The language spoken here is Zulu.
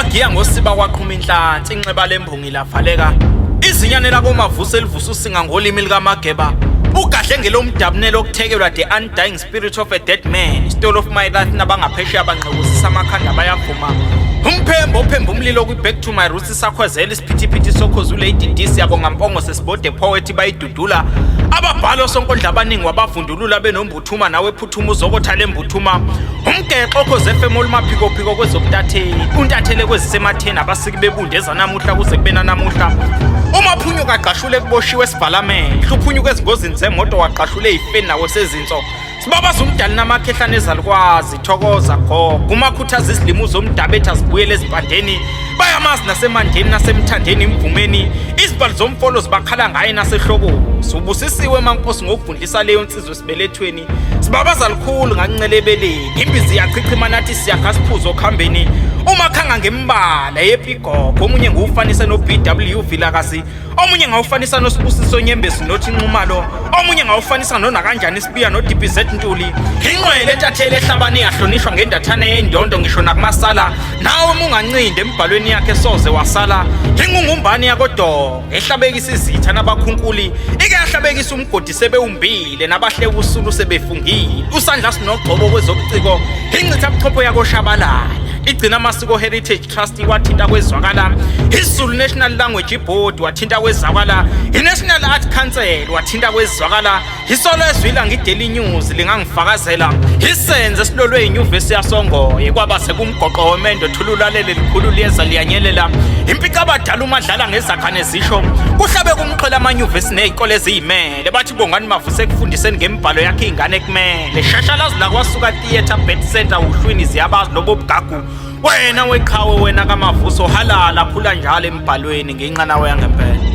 Magiya ngosiba kwaqhuma Inhlansi Inxeba Lembongi lavaleka izinyanela koMavuso elivusa usinga ngolimi likaMageba ugahle ngelomdabunelo okuthekelwa the undying spirit of a dead man story of my life nabangaphesheya abanqekusisa amakhanda bayavuma umphembo ophemba umlilo kwi back to my roots sakhwezela isiphithiphithi sokhozi uLady siyabonga Mpongo sesibode poet bayidudula ababhalo sonkondla abaningi wabavundulula benombuthuma nawe ephuthuma uzokotha lembuthuma umgexo Ukhozi FM olumaphiko phiko kwezobutatheli untathele kwezisematheni abasiki bebundeza namuhla kuze kubena namuhla umaphunyuka kaqashule kuboshiwe esivalamehlo uphunyuka ezingozini zemoto waqashule ifeni nawo sezinso sibabaza umdali namakhehlane ezalukwazi thokoza gogo kumakhuthaza izilimo zomdabetha Zibuyela Ezimpandeni bayamazi nasemandeni nasemthandeni imvumeni Izimbali Zemfolozi bakhala ngaye nasehloko subusisiwe mankosi ngokufundisa leyo nsizwe sibelethweni sibabaza likhulu ngancelebeleni imbizi yachichima nathi siyagasiphuzo khambeni umakhanga ngembala yepigo omunye ngufanisa no BW Vilakazi omunye ngawufanisa noSibusiso Nyembezi nothi Nxumalo omunye ngawufanisa nona kanjani isibiya no DBZ Ntuli inqwele entathele ehlabani yahlonishwa ngendathane yendondo ngisho nakumasala nawe mungancinde embhalweni yakhe soze wasala ingungumbani yakodongo ehlabekisa izitha nabakhunkuli ike yahlabekisa umgodi sebewumbile nabahleka usulu sebefungile usandla sinogcobo kwezobuciko incitha buchopho yakoshabalala igcina amasiko heritage trust wathinta kwezwakala iZulu National Language Board wathinta kwezwakala iNational Art Council wathinta kwezwakala isolo ezwila ngiDaily News lingangifakazela isenze silolwe iUniversity yaSongoye kwaba sekumgoqo wemendo thululalele likhulu liyeza liyanyelela impika abadala umadlala ngezakhane zisho kuhlabe kumqhela amanyuvesi nezikole eziyimele bathi Bongani Mavuso ekufundiseni ngembhalo yakhe ingane kumele shashalazi la kwasuka theater bed center uhlwini ziyabazi nobobugagu wena weqhawe wena kaMavuso halala phula njalo embhalweni ngenxa nawe yangempela